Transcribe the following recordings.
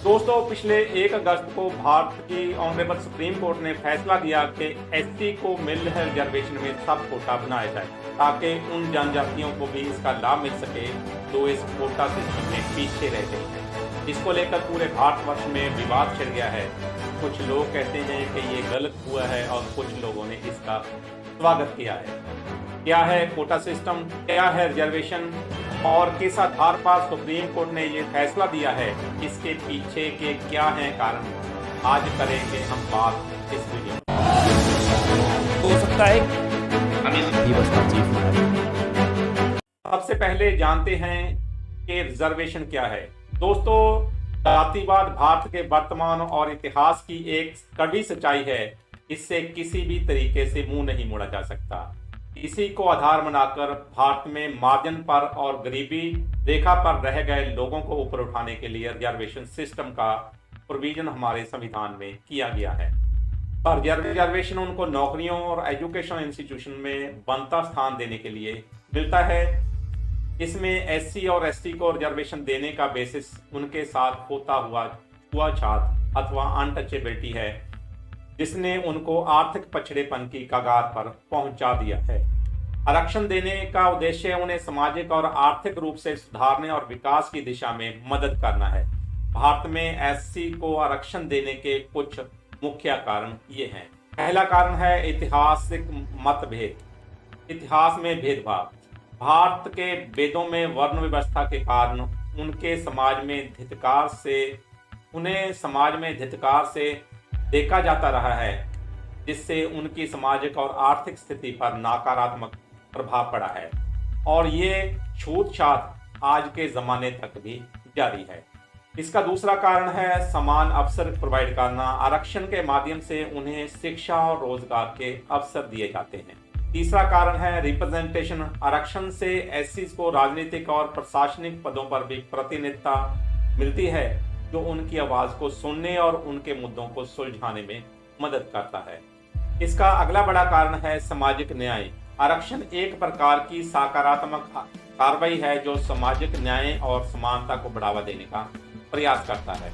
दोस्तों, पिछले 1 अगस्त को भारत की ऑनरेबल सुप्रीम कोर्ट ने फैसला दिया कि एससी को मिल रहे रिजर्वेशन में सब कोटा बनाया जाए ताकि उन जनजातियों को भी इसका लाभ मिल सके जो इस कोटा सिस्टम में पीछे रह गई है। इसको लेकर पूरे भारतवर्ष में विवाद छिड़ गया है। कुछ लोग कहते हैं कि ये गलत हुआ है और कुछ लोगों ने इसका स्वागत किया है। क्या है कोटा सिस्टम, क्या है रिजर्वेशन और किस आधार पर सुप्रीम कोर्ट ने ये फैसला दिया है, इसके पीछे के क्या हैं कारण, आज करेंगे हम बात इस वीडियो में। हो सकता है व्यवस्था चीफ सबसे पहले जानते हैं कि रिजर्वेशन क्या है। दोस्तों, जातिवाद भारत के वर्तमान और इतिहास की एक कड़वी सच्चाई है। इससे किसी भी तरीके से मुंह नहीं मोड़ा जा सकता। इसी को आधार बनाकर भारत में मार्जिन पर और गरीबी रेखा पर रह गए लोगों को ऊपर उठाने के लिए रिजर्वेशन सिस्टम का प्रोविजन हमारे संविधान में किया गया है। पर रिजर्वेशन उनको नौकरियों और एजुकेशन इंस्टीट्यूशन में बनता स्थान देने के लिए मिलता है। इसमें एससी और एसटी को रिजर्वेशन देने का बेसिस उनके साथ होता हुआ छूआछूत अथवा अनटचेबिलिटी है, जिसने उनको आर्थिक पछड़ेपन की कगार पर पहुंचा दिया है। आरक्षण देने का उद्देश्य उन्हें सामाजिक और आर्थिक रूप से सुधारने और विकास की दिशा में मदद करना है। भारत में एससी को आरक्षण देने के कुछ मुख्य कारण ये हैं। पहला कारण है ऐतिहासिक मतभेद। इतिहास में भेदभाव। भारत के वेदों में वर्ण व्यवस्था के कारण उन्हें समाज में धिक्कार से देखा जाता रहा है, जिससे उनकी सामाजिक और आर्थिक स्थिति पर नकारात्मक प्रभाव पड़ा है और ये छूत-छात आज के ज़माने तक भी जारी है। इसका दूसरा कारण है समान अवसर प्रोवाइड करना। आरक्षण के माध्यम से उन्हें शिक्षा और रोजगार के अवसर दिए जाते हैं। तीसरा कारण है रिप्रेजेंटेशन। आरक्षण से एससी को राजनीतिक और प्रशासनिक पदों पर भी प्रतिनिधित्व मिलती है, जो उनकी आवाज को सुनने और उनके मुद्दों को सुलझाने में मदद करता है। इसका अगला बड़ा कारण है सामाजिक न्याय। आरक्षण एक प्रकार की सकारात्मक कार्रवाई है जो सामाजिक न्याय और समानता को बढ़ावा देने का प्रयास करता है।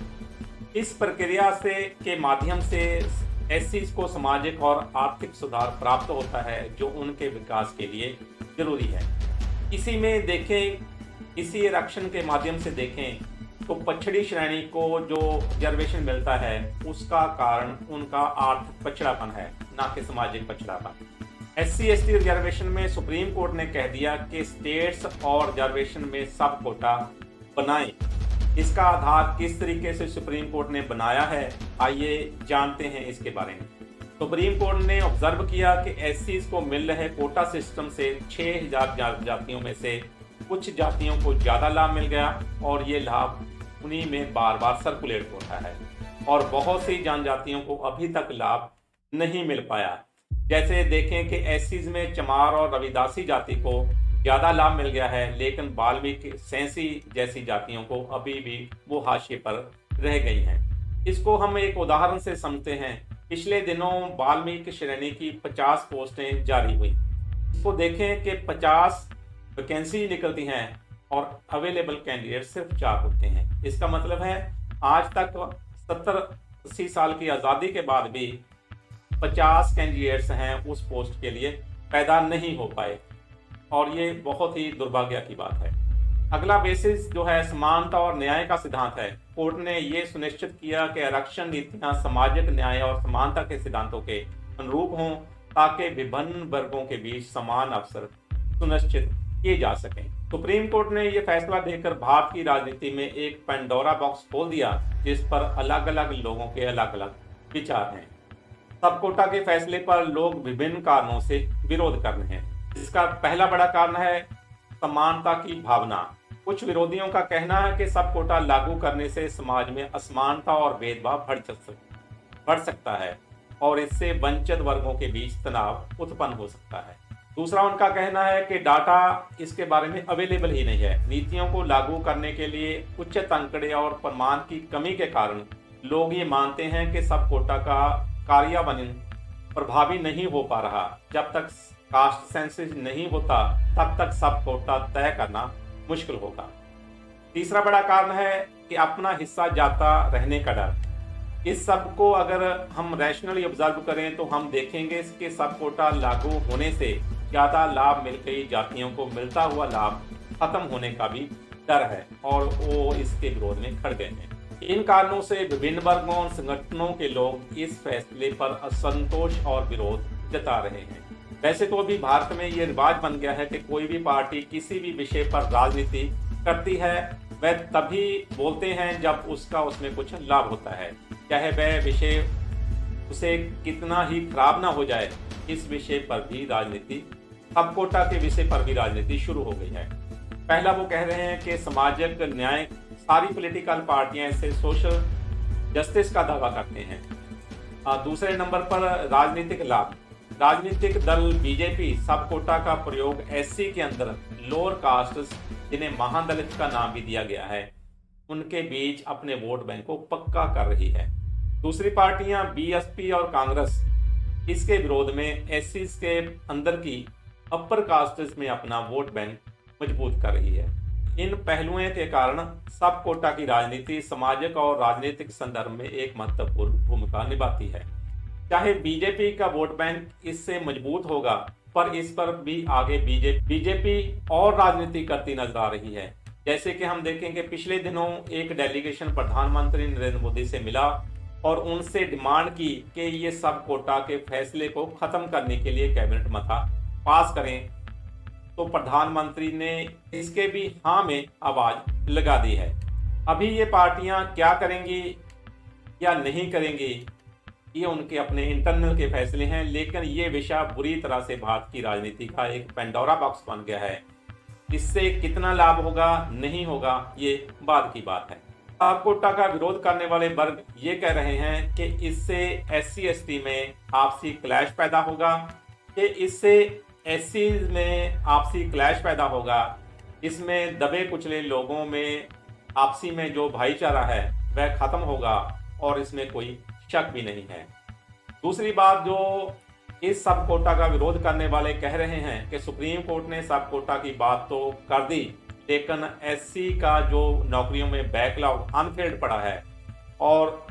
इस प्रक्रिया के माध्यम से एससी को सामाजिक और आर्थिक सुधार प्राप्त होता है जो उनके विकास के लिए जरूरी है। इसी आरक्षण के माध्यम से देखें तो पछड़ी श्रेणी को जो रिजर्वेशन मिलता है उसका कारण उनका आर्थिक पछड़ापन है, ना कि सामाजिक पछड़ापन। एससी एसटी रिजर्वेशन में सुप्रीम कोर्ट ने कह दिया कि स्टेट्स और रिजर्वेशन में सब कोटा बनाएं। इसका आधार किस तरीके से सुप्रीम कोर्ट ने बनाया है, आइए जानते हैं इसके बारे में। सुप्रीम कोर्ट ने ऑब्जर्व किया कि एससी को मिल रहे कोटा सिस्टम से 6000 जातियों में से कुछ जातियों को ज़्यादा लाभ मिल गया और ये लाभ उन्हीं में बार बार सर्कुलेट होता है और बहुत सी जनजातियों को अभी तक लाभ नहीं मिल पाया। जैसे देखें कि एससीज में चमार और रविदासी जाति को ज़्यादा लाभ मिल गया है, लेकिन बाल्मीकि सेंसी जैसी जातियों को अभी भी वो हाशिए पर रह गई हैं। इसको हम एक उदाहरण से समझते हैं। पिछले दिनों बाल्मीकि श्रेणी की 50 पोस्टें जारी हुई। इसको देखें कि 50 वैकेंसी निकलती हैं और अवेलेबल कैंडिडेट सिर्फ 4 होते हैं। इसका मतलब है आज तक 70-80 साल की आज़ादी के बाद भी 50 कैंडिडेट्स हैं उस पोस्ट के लिए पैदा नहीं हो पाए और ये बहुत ही दुर्भाग्य की बात है। अगला बेसिस जो है समानता और न्याय का सिद्धांत है। कोर्ट ने ये सुनिश्चित किया कि आरक्षण नीतियां सामाजिक न्याय और समानता के सिद्धांतों के अनुरूप हों ताकि विभिन्न वर्गों के बीच समान अवसर सुनिश्चित किए जा सकें। सुप्रीम कोर्ट ने यह फैसला देकर भारत की राजनीति में एक पेंडोरा बॉक्स खोल दिया, जिस पर अलग अलग लोगों के अलग अलग विचार हैं। सब कोटा के फैसले पर लोग विभिन्न कारणों से विरोध कर रहे हैं। इसका पहला बड़ा कारण है समानता की भावना। कुछ विरोधियों का कहना है कि सब कोटा लागू करने से समाज में असमानता और भेदभाव बढ़ सकता है और इससे वंचित वर्गों के बीच तनाव उत्पन्न हो सकता है। दूसरा उनका कहना है कि डाटा इसके बारे में अवेलेबल ही नहीं है। नीतियों को लागू करने के लिए उचित आंकड़े और प्रमाण की कमी के कारण लोग ये मानते हैं कि सब कोटा का कार्यान्वयन प्रभावी नहीं हो पा रहा। जब तक कास्ट सेंसस नहीं होता तब तक सब कोटा तय करना मुश्किल होगा। तीसरा बड़ा कारण है कि अपना हिस्सा जाता रहने का डर। इस सब को अगर हम रैशनली ऑब्जर्व करें तो हम देखेंगे कि सब कोटा लागू होने से ज़्यादा लाभ मिल कई जातियों को मिलता हुआ लाभ खत्म होने का भी डर है और वो इसके विरोध में खड़ गए हैं। इन कारणों से विभिन्न वर्गों और संगठनों के लोग इस फैसले पर असंतोष और विरोध जता रहे हैं। वैसे तो अभी भारत में ये रिवाज बन गया है कि कोई भी पार्टी किसी भी विषय पर राजनीति करती है वह तभी बोलते हैं जब उसका उसमें कुछ लाभ होता है, चाहे वह विषय उसे कितना ही खराब ना हो जाए। इस विषय पर भी राजनीति, सब कोटा के विषय पर भी राजनीति शुरू हो गई है। पहला वो कह रहे हैं कि सामाजिक न्याय, सारी पॉलिटिकल पार्टियां इससे सोशल जस्टिस का दावा करते हैं। दूसरे नंबर पर राजनीतिक लाभ, राजनीतिक दल बीजेपी सब कोटा का प्रयोग एससी के अंदर लोअर कास्ट जिन्हें महादलित का नाम भी दिया गया है उनके बीच अपने वोट बैंक को पक्का कर रही है। दूसरी पार्टियां बीएसपी और कांग्रेस इसके विरोध में एससी के अंदर की अपर कास्ट में अपना वोट बैंक मजबूत कर रही है। इन पहलुओं के कारण सब कोटा की राजनीति सामाजिक और राजनीतिक संदर्भ में एक महत्वपूर्ण भूमिका निभाती है। चाहे बीजेपी का वोट बैंक इससे मजबूत होगा, पर इस पर भी आगे बीजेपी और राजनीति करती नजर आ रही है। जैसे कि हम देखें कि पिछले दिनों एक डेलीगेशन प्रधानमंत्री नरेंद्र मोदी से मिला और उनसे डिमांड की कि ये सब कोटा के फैसले को खत्म करने के लिए कैबिनेट मता पास करें, तो प्रधानमंत्री ने इसके भी हाँ में आवाज लगा दी है। अभी ये पार्टियां क्या करेंगी या नहीं करेंगी ये उनके अपने इंटरनल के फैसले हैं, लेकिन ये विषय बुरी तरह से भारत की राजनीति का एक पेंडोरा बॉक्स बन गया है। इससे कितना लाभ होगा नहीं होगा ये बाद की बात है। सब कोटा का विरोध करने वाले वर्ग ये कह रहे हैं कि इससे SC/ST में आपसी क्लैश पैदा होगा, कि इससे SC में आपसी क्लैश पैदा होगा, इसमें दबे कुचले लोगों में आपसी में जो भाईचारा है वह खत्म होगा और इसमें कोई शक भी नहीं है। दूसरी बात जो इस सब कोटा का विरोध करने वाले कह रहे हैं कि सुप्रीम कोर्ट ने सब कोटा की बात तो कर दी, लेकिन SC का जो नौकरियों में बैकलॉग अनफिल्ड पड़ा है और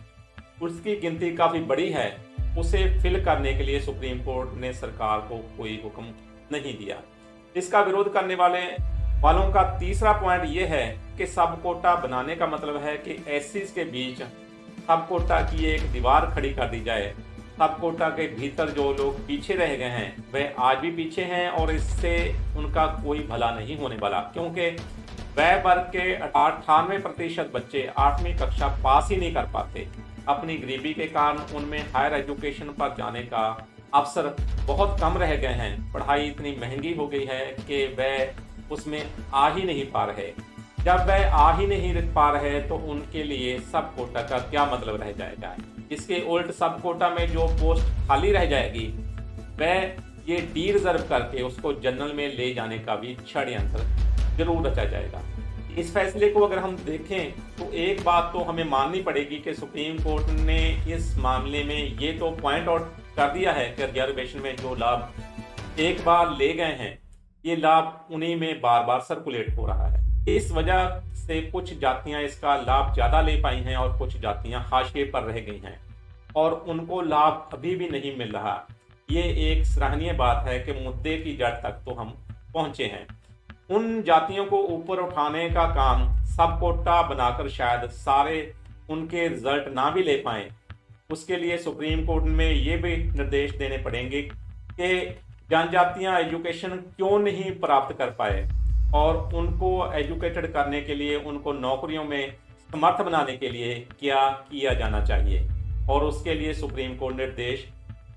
उसकी गिनती काफ़ी बड़ी है, उसे फिल करने के लिए सुप्रीम कोर्ट ने सरकार को कोई हुक्म नहीं दिया। इसका विरोध करने वालों का तीसरा पॉइंट ये है कि सब कोटा बनाने का मतलब है कि SCs के बीच सब कोटा की एक दीवार खड़ी कर दी जाए। सब कोटा के भीतर जो लोग पीछे रह गए हैं वह आज भी पीछे हैं और इससे उनका कोई भला नहीं होने वाला, क्योंकि वह वर्ग के 98% बच्चे 8वीं कक्षा पास ही नहीं कर पाते। अपनी गरीबी के कारण उनमें हायर एजुकेशन पर जाने का अवसर बहुत कम रह गए हैं। पढ़ाई इतनी महंगी हो गई है कि वह उसमें आ ही नहीं पा रहे। जब वह आ ही नहीं पा रहे तो उनके लिए सब कोटा का क्या मतलब रह जाएगा। इसके उल्ट सब कोटा में जो पोस्ट खाली रह जाएगी वह ये डी रिजर्व करके उसको जनरल में ले जाने का भी षड्यंत्र जरूर रचा जाएगा। इस फैसले को अगर हम देखें तो एक बात तो हमें माननी पड़ेगी कि सुप्रीम कोर्ट ने इस मामले में ये तो पॉइंट आउट कर दिया है कि रिजर्वेशन में जो लाभ एक बार ले गए हैं ये लाभ उन्हीं में बार बार सर्कुलेट हो रहा है। इस वजह से कुछ जातियां इसका लाभ ज़्यादा ले पाई हैं और कुछ जातियां हाशिए पर रह गई हैं और उनको लाभ अभी भी नहीं मिल रहा। ये एक सराहनीय बात है कि मुद्दे की जड़ तक तो हम पहुंचे हैं। उन जातियों को ऊपर उठाने का काम सब कोटा बनाकर शायद सारे उनके रिजल्ट ना भी ले पाएं। उसके लिए सुप्रीम कोर्ट में ये भी निर्देश देने पड़ेंगे कि जनजातियां एजुकेशन क्यों नहीं प्राप्त कर पाए और उनको एजुकेटेड करने के लिए, उनको नौकरियों में समर्थ बनाने के लिए क्या किया जाना चाहिए और उसके लिए सुप्रीम कोर्ट निर्देश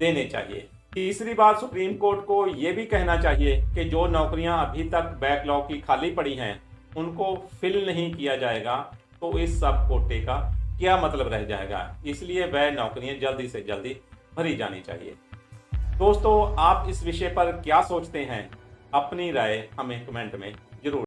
देने चाहिए। तीसरी बात, सुप्रीम कोर्ट को ये भी कहना चाहिए कि जो नौकरियां अभी तक बैकलॉग की खाली पड़ी हैं उनको फिल नहीं किया जाएगा तो इस सब कोटे का क्या मतलब रह जाएगा। इसलिए वह नौकरियां जल्दी से जल्दी भरी जानी चाहिए। दोस्तों, आप इस विषय पर क्या सोचते हैं? अपनी राय हमें कमेंट में जरूर